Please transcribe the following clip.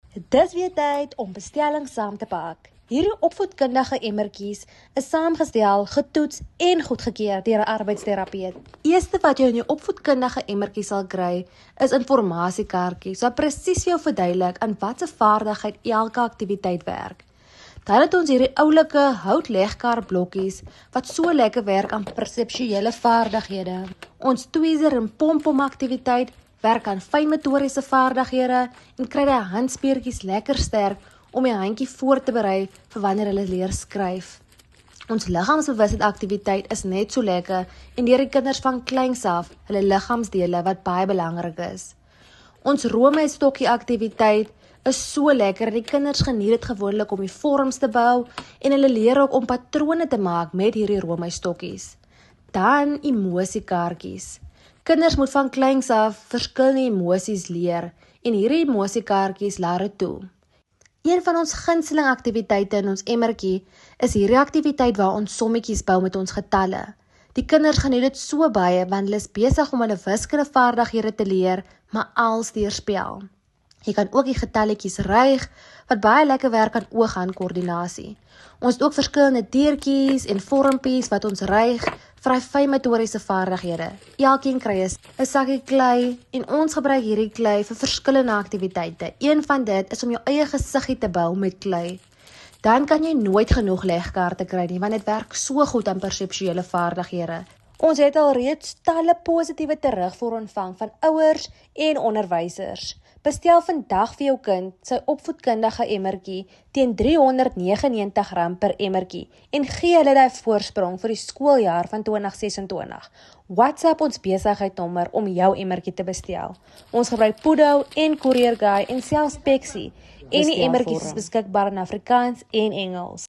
Dis weer tyd om bestellings saam te pak. Hierdie opvoedkundige emmertjies is saamgestel, getoets en goedgekeur deur 'n arbeidsterapeut. Eerste wat jy in jou opvoedkundige emmertjie sal kry, is informasiekaartjies wat presies vir jou verduidelik aan watter vaardigheid elke aktiwiteit werk. Dan het ons hierdie oulike houtlegkaart blokkies wat so lekker werk aan perseptuele vaardighede. Ons tweezer en pompom aktiwiteit werk aan fynmotoriese vaardighede en kry die handspiertjies lekker sterk om die handjie voor te berei vir wanneer hulle leer skryf. Ons liggaamsbewustheid aktiwiteit is net so lekker en leer die kinders van kleins af hulle liggaamsdele wat baie belangrik is. Ons roomystokkie aktiwiteit is so lekker en die kinders geniet dit gewoonlik om die vorms te bou en hulle leer ook om patrone te maak met hierdie roomystokkies. Dan emosiekaartjies. Kinders moet van kleins af verskillende emosies leer en hierdie emosiekaartjies laat dit toe. Een van ons gunsteling aktiwiteite in ons emmertjie is hierdie aktiwiteit waar ons sommetjies bou met ons getalle. Die kinders geniet dit so baie want hulle is besig om hulle wiskundevaardighede te leer, maar als deur spel. Jy kan ook die getalletjies ryg, wat baie lekker werk aan ooghandkoördinasie. Ons het ook verskillende deurtjies en vormpies wat ons ryg vir die fynmotoriese vaardighede. Elkeen kry 'n sakkie klei en ons gebruik hierdie klei vir verskillende aktiwiteite. Een van dit is om jou eie gesiggie te bou met klei. Dan kan jy nooit genoeg legkaarte kry nie, want dit werk so goed aan perseptuele vaardighede. Ons het al reeds talle positiewe terugvoer ontvang van ouers en onderwysers. Bestel vandag vir jou kind sy opvoedkundige emmertjie teen R399 per emmertjie en gee hulle die voorsprong vir die skooljaar van 2026. WhatsApp ons besigheidsnommer om jou emmertjie te bestel. Ons gebruik Pudo en Courier Guy en selfs Pexi en die emmertjies is beskikbaar in Afrikaans en Engels.